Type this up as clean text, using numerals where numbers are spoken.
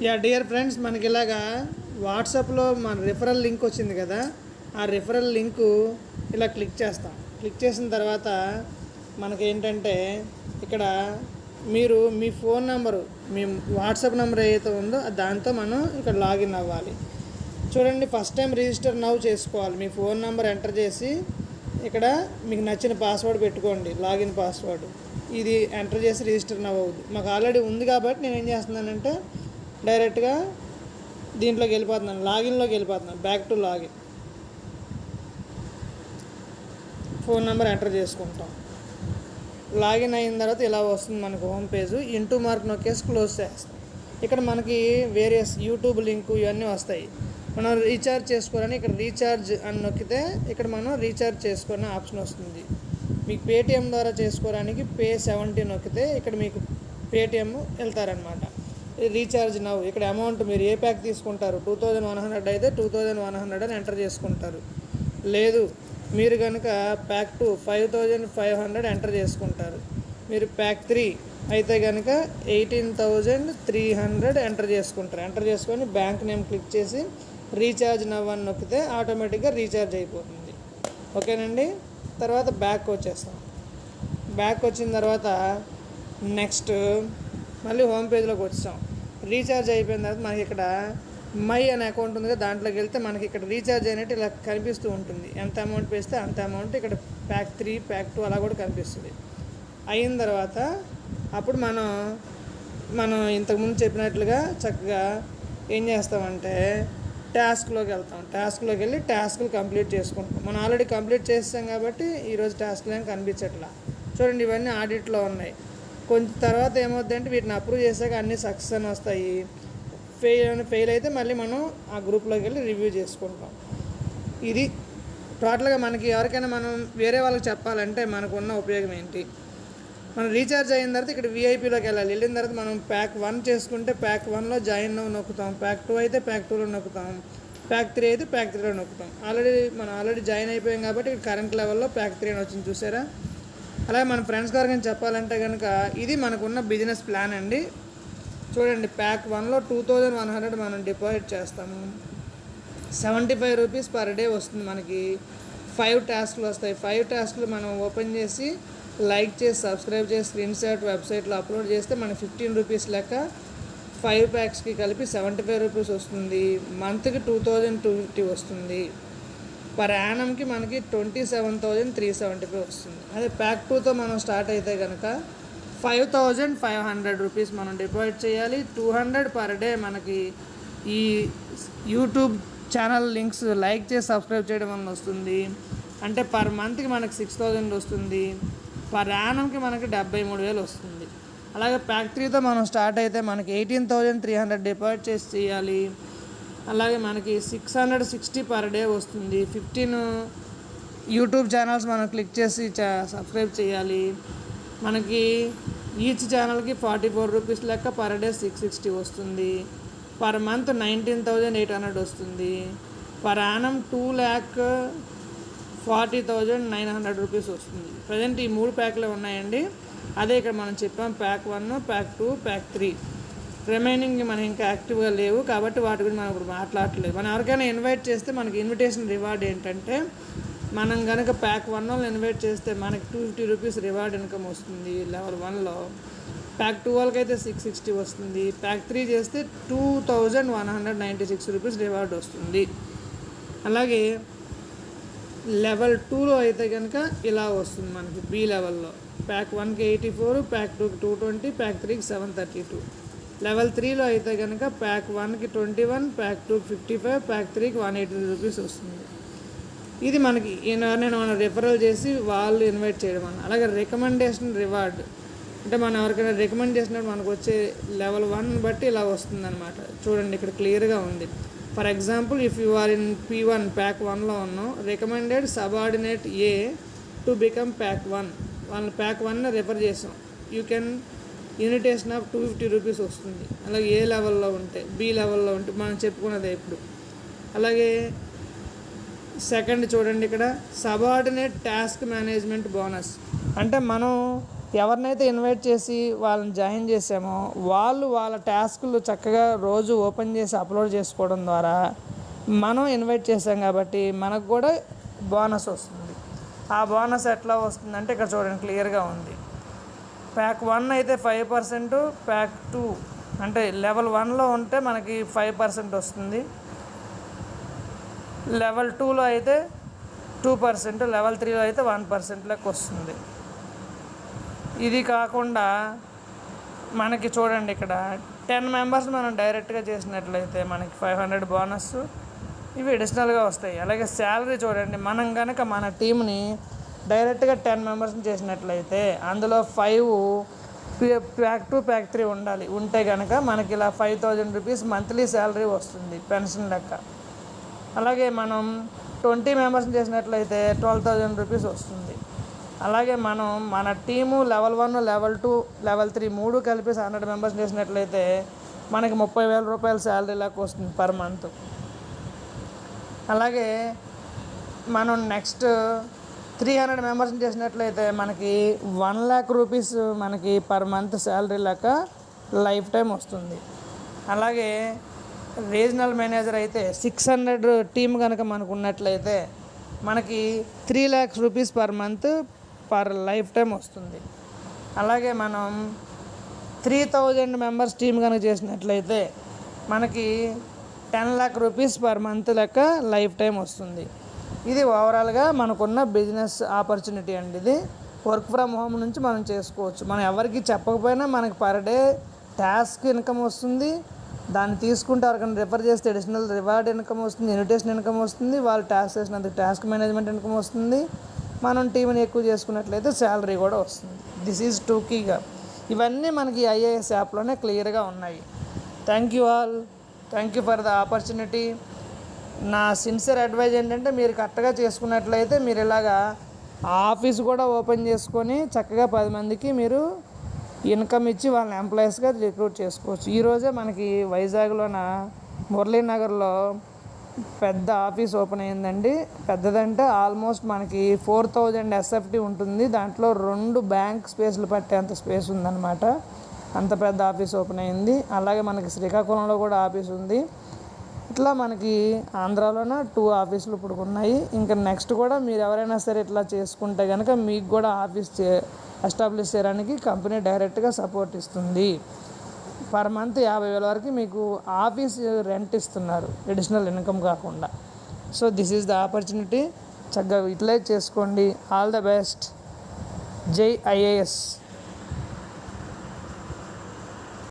Yeah dear friends, మనకి ఇలాగా వాట్సాప్లో మన రిఫరల్ లింక్ వచ్చింది కదా, ఆ రిఫరల్ లింకు ఇలా క్లిక్ చేస్తాం. క్లిక్ చేసిన తర్వాత మనకి ఏంటంటే ఇక్కడ మీరు మీ ఫోన్ నెంబరు, మీ వాట్సాప్ నెంబర్ ఏదైతే ఉందో దాంతో మనం ఇక్కడ లాగిన్ అవ్వాలి. చూడండి, ఫస్ట్ టైం రిజిస్టర్ నౌ చేసుకోవాలి. మీ ఫోన్ నెంబర్ ఎంటర్ చేసి ఇక్కడ మీకు నచ్చిన పాస్వర్డ్ పెట్టుకోండి, లాగిన్ పాస్వర్డ్. ఇది ఎంటర్ చేసి రిజిస్టర్ నవ్ అవుద్ది. మాకు ఆల్రెడీ ఉంది కాబట్టి నేను ఏం చేస్తున్నానంటే డైరెక్ట్గా దీంట్లోకి వెళ్ళిపోతున్నాను, లాగిన్లోకి వెళ్ళిపోతున్నాను. Back to login. Phone number enter చేసుకుంటాం. లాగిన్ అయిన తర్వాత ఇలా వస్తుంది మనకు హోమ్ పేజ్. ఇంటూ మార్క్ నొక్కేసి క్లోజ్ చేస్తాం. ఇక్కడ మనకి వేరియస్ యూట్యూబ్ లింకు ఇవన్నీ వస్తాయి. మనం రీఛార్జ్ చేసుకోవాలని ఇక్కడ రీఛార్జ్ అని నొక్కితే ఇక్కడ మనం రీఛార్జ్ చేసుకునే ఆప్షన్ వస్తుంది. మీకు పేటిఎం ద్వారా చేసుకోవడానికి పే 70 నొక్కితే ఇక్కడ మీకు పేటిఎం వెళ్తారనమాట. Recharge now. ఇక్కడ అమౌంట్ మీరు ఏ ప్యాక్ తీసుకుంటారు, 2100 అయితే 2100 అని ఎంటర్ చేసుకుంటారు. లేదు మీరు కనుక ప్యాక్ 2 5500 ఎంటర్ చేసుకుంటారు. మీరు ప్యాక్ 3 అయితే కనుక 18300 ఎంటర్ చేసుకుంటారు. ఎంటర్ చేసుకొని బ్యాంక్ నేమ్ క్లిక్ చేసి రీఛార్జ్ నవ్ అని నొక్కితే ఆటోమేటిక్గా రీఛార్జ్ అయిపోతుంది. ఓకేనండి. తర్వాత బ్యాక్ వచ్చేస్తాం. బ్యాక్ వచ్చిన తర్వాత నెక్స్ట్ మళ్ళీ హోమ్ పేజ్లోకి వచ్చాం. రీఛార్జ్ అయిపోయిన తర్వాత మనకి ఇక్కడ మై అనే అకౌంట్ ఉంది కదా, దాంట్లోకి వెళ్తే మనకి ఇక్కడ రీఛార్జ్ అయినట్టు ఇలా కనిపిస్తూ ఉంటుంది. ఎంత అమౌంట్ వేస్తే అంత అమౌంట్ ఇక్కడ ప్యాక్ 3 ప్యాక్ 2 అలా కూడా కనిపిస్తుంది. అయిన తర్వాత అప్పుడు మనం ఇంతకుముందు చెప్పినట్లుగా చక్కగా ఏం చేస్తామంటే టాస్క్లోకి వెళ్తాం. టాస్క్లోకి వెళ్ళి టాస్క్లు కంప్లీట్ చేసుకుంటాం. మనం ఆల్రెడీ కంప్లీట్ చేస్తాం కాబట్టి ఈరోజు టాస్క్లు ఏం కనిపించట్లా. చూడండి, ఇవన్నీ ఆడిట్లో ఉన్నాయి. కొంచెం తర్వాత ఏమవుతుందంటే వీటిని అప్రూవ్ చేశాక అన్నీ సక్సెస్ అని వస్తాయి. ఫెయిల్ అయితే మళ్ళీ మనం ఆ గ్రూప్లోకి వెళ్ళి రివ్యూ చేసుకుంటాం. ఇది టోటల్గా మనకి ఎవరికైనా మనం వేరే వాళ్ళకి చెప్పాలంటే మనకు ఉన్న ఉపయోగం ఏంటి. మనం రీఛార్జ్ అయిన తర్వాత ఇక్కడ విఐపీలోకి వెళ్ళిన తర్వాత మనం ప్యాక్ 1 చేసుకుంటే ప్యాక్ 1లో జాయిన్ నొక్కుతాం. ప్యాక్ 2 అయితే ప్యాక్ 2లో నొక్కుతాం. ప్యాక్ 3 అయితే ప్యాక్ 3లో నొక్కుతాం. మనం ఆల్రెడీ జాయిన్ అయిపోయాం కాబట్టి ఇక్కడ కరెంట్ లెవెల్లో ప్యాక్ 3 అని వచ్చింది, చూసారా. అలాగే మన ఫ్రెండ్స్ గారు కానీ చెప్పాలంటే కనుక ఇది మనకున్న బిజినెస్ ప్లాన్ అండి. చూడండి, ప్యాక్ 1లో 2100 మనం డిపాజిట్ చేస్తాము. 75 రూపీస్ పర్ డే వస్తుంది. మనకి 5 టాస్క్లు వస్తాయి. 5 టాస్క్లు మనం ఓపెన్ చేసి లైక్ చేసి సబ్స్క్రైబ్ చేసి స్క్రీన్ షాట్ వెబ్సైట్లో అప్లోడ్ చేస్తే మనకి 15 రూపీస్ లెక్క 5 ప్యాక్స్కి కలిపి 75 రూపీస్ వస్తుంది. మంత్కి 2250 వస్తుంది. పర్ యానంకి మనకి 27,375 వస్తుంది. అదే ప్యాక్ 2తో మనం స్టార్ట్ అయితే కనుక 5500 రూపీస్ మనం డిపాజిట్ చేయాలి. 200 పర్ డే మనకి ఈ యూట్యూబ్ ఛానల్ లింక్స్ లైక్ చేసి సబ్స్క్రైబ్ చేయడం వల్ల వస్తుంది. అంటే పర్ మంత్కి మనకి 6000 వస్తుంది. పర్ యానంకి మనకి 73,000 వస్తుంది. అలాగే ప్యాక్ 3తో మనం స్టార్ట్ అయితే మనకి 18,300 డిపాజిట్ చేసి చేయాలి. అలాగే మనకి 660 పర్ డే వస్తుంది. 15 యూట్యూబ్ ఛానల్స్ మనం క్లిక్ చేసి సబ్స్క్రైబ్ చేయాలి. మనకి ఈచ్ ఛానల్కి 44 రూపీస్ లెక్క పర్ డే 660 వస్తుంది. పర్ మంత్ 19,800 వస్తుంది. పర్ యానం 2,40,900 రూపీస్ వస్తుంది. ప్రజెంట్ ఈ 3 ప్యాక్లే ఉన్నాయండి. అదే ఇక్కడ మనం చెప్పాం ప్యాక్ 1, ప్యాక్ 2, ప్యాక్ 3. రిమైనింగ్ మనం ఇంకా యాక్టివ్గా లేవు కాబట్టి వాటి గురించి మనం ఇప్పుడు మాట్లాడట్లేదు. మనం ఎవరికైనా ఇన్వైట్ చేస్తే మనకి ఇన్విటేషన్ రివార్డ్ ఏంటంటే మనం కనుక ప్యాక్ 1లో ఇన్వైట్ చేస్తే మనకి 250 రూపీస్ రివార్డ్ ఇన్కమ్ వస్తుంది లెవెల్ 1లో. ప్యాక్ 2 వాళ్ళకి అయితే 660 వస్తుంది. ప్యాక్ 3 చేస్తే 2196 రూపీస్ రివార్డ్ వస్తుంది. అలాగే లెవెల్ 2లో అయితే కనుక ఇలా వస్తుంది మనకి బి లెవెల్లో. ప్యాక్ 1కి 84, ప్యాక్ 2కి 220, ప్యాక్ 3కి 732. లెవెల్ 3లో అయితే కనుక ప్యాక్ 1కి 21, ప్యాక్ 2కి 55, ప్యాక్ 3కి 180 రూపీస్ వస్తుంది. ఇది మనకి నేను మనం రిఫరల్ చేసి వాళ్ళు ఇన్వైట్ చేయడం అన్న. అలాగే రికమెండేషన్ రివార్డ్ అంటే మనం ఎవరికైనా రికమెండ్ చేసినప్పుడు మనకు వచ్చే లెవెల్ 1 బట్టి ఇలా వస్తుంది అనమాట. చూడండి, ఇక్కడ క్లియర్గా ఉంది. For example, if you are in P1 pack 1లో ఉన్నాం, recommended subordinate a to become pack 1. వాళ్ళని ప్యాక్ 1ని రిఫర్ చేసాం. You can invitation of 250 rupees వస్తుంది. అలాగే ఏ లెవెల్లో ఉంటే, బి లెవెల్లో ఉంటే మనం చెప్పుకున్నదే ఇప్పుడు. అలాగే సెకండ్ చూడండి, ఇక్కడ సబార్డినేట్ టాస్క్ మేనేజ్మెంట్ బోనస్ అంటే మనం ఎవరినైతే ఇన్వైట్ చేసి వాళ్ళని జాయిన్ చేసామో వాళ్ళు వాళ్ళ టాస్క్లు చక్కగా రోజు ఓపెన్ చేసి అప్లోడ్ చేసుకోవడం ద్వారా మనం ఇన్వైట్ చేసాం కాబట్టి మనకు కూడా బోనస్ వస్తుంది. ఆ బోనస్ ఎట్లా వస్తుందంటే ఇక్కడ చూడండి క్లియర్గా ఉంది. ప్యాక్ 1 అయితే 5%, ప్యాక్ 2 అంటే లెవెల్ 1లో ఉంటే మనకి 5% వస్తుంది, లెవెల్ 2లో అయితే 2%, లెవెల్ 3లో అయితే 1% లెక్క వస్తుంది. ఇది కాకుండా మనకి చూడండి ఇక్కడ 10 మెంబర్స్ మనం డైరెక్ట్గా చేసినట్లయితే మనకి 500 బోనస్ ఇవి అడిషనల్గా వస్తాయి. అలాగే శాలరీ చూడండి, మనం కనుక మన టీంని డైరెక్ట్గా 10 మెంబర్స్ని చేసినట్లయితే అందులో 5 ప్యాక్ 2 ప్యాక్ 3 ఉండాలి. ఉంటే కనుక మనకి ఇలా 5000 రూపీస్ మంత్లీ శాలరీ వస్తుంది పెన్షన్ లెక్క. అలాగే మనం 20 మెంబర్స్ని చేసినట్లయితే 12000 రూపీస్ వస్తుంది. అలాగే మనం మన టీము లెవెల్ 1, లెవెల్ 2, లెవెల్ 3 మూడు కలిపి 100 మెంబర్స్ చేసినట్లయితే మనకి 30,000 రూపాయల శాలరీ లెక్క వస్తుంది పర్ మంత్. అలాగే మనం నెక్స్ట్ 300 మెంబర్స్ని చేసినట్లయితే మనకి 1,00,000 రూపీస్ మనకి పర్ మంత్ శాలరీ లెక్క లైఫ్ టైం వస్తుంది. అలాగే రీజనల్ మేనేజర్ అయితే 600 టీం కనుక మనకు ఉన్నట్లయితే మనకి 3,00,000 rupees per month per life time వస్తుంది. అలాగే మనం 3,000 మెంబర్స్ టీం కనుక చేసినట్లయితే మనకి 10,00,000 రూపీస్ పర్ మంత్ లెక్క లైఫ్ టైం వస్తుంది. ఇది ఓవరాల్గా మనకున్న బిజినెస్ ఆపర్చునిటీ అండి. ఇది వర్క్ ఫ్రమ్ హోమ్ నుంచి మనం చేసుకోవచ్చు. మనం ఎవరికి చెప్పకపోయినా మనకి పర్ డే టాస్క్ ఇన్కమ్ వస్తుంది. దాన్ని తీసుకుంటే ఎవరికైనా రిఫర్ చేస్తే అడిషనల్ రివార్డ్ ఇన్కమ్ వస్తుంది, ఇన్విటేషన్ ఇన్కమ్ వస్తుంది, వాళ్ళు టాస్క్ చేసినందుకు టాస్క్ మేనేజ్మెంట్ ఇన్కమ్ వస్తుంది. మనం టీంని ఎక్కువ చేసుకున్నట్లయితే శాలరీ కూడా వస్తుంది. దిస్ ఈజ్ టూకీగా ఇవన్నీ మనకి ఐఏఎస్ యాప్లోనే క్లియర్గా ఉన్నాయి. Thank you all, thank you for the opportunity. నా సిన్సియర్ అడ్వైజ్ ఏంటంటే మీరు కరెక్ట్గా చేసుకున్నట్లయితే మీరు ఇలాగా ఆఫీస్ కూడా ఓపెన్ చేసుకొని చక్కగా 10 మందికి మీరు ఇన్కమ్ ఇచ్చి వాళ్ళని ఎంప్లాయీస్గా రిక్రూట్ చేసుకోవచ్చు. ఈరోజే మనకి వైజాగ్లోన మురళీనగర్లో పెద్ద ఆఫీస్ ఓపెన్ అయ్యిందండి. పెద్దదంటే ఆల్మోస్ట్ మనకి 4000 SFT ఉంటుంది. దాంట్లో 2 బ్యాంక్ స్పేస్లు పట్టేంత స్పేస్ ఉందన్నమాట. అంత పెద్ద ఆఫీస్ ఓపెన్ అయింది. అలాగే మనకి శ్రీకాకుళంలో కూడా ఆఫీస్ ఉంది. ఇట్లా మనకి ఆంధ్రాలోన 2 ఆఫీసులు ఇప్పుడు ఉన్నాయి. ఇంకా నెక్స్ట్ కూడా మీరు ఎవరైనా సరే ఇట్లా చేసుకుంటే కనుక మీకు కూడా ఆఫీస్ ఎస్టాబ్లిష్ చేయడానికి కంపెనీ డైరెక్ట్గా సపోర్ట్ ఇస్తుంది. పర్ మంత్ 50,000 వరకు మీకు ఆఫీస్ రెంట్ ఇస్తున్నారు అడిషనల్ ఇన్కమ్ కాకుండా. So this is the opportunity. చక్కగా యూటిలైజ్ చేసుకోండి. All the best. జై ఐఏఎస్.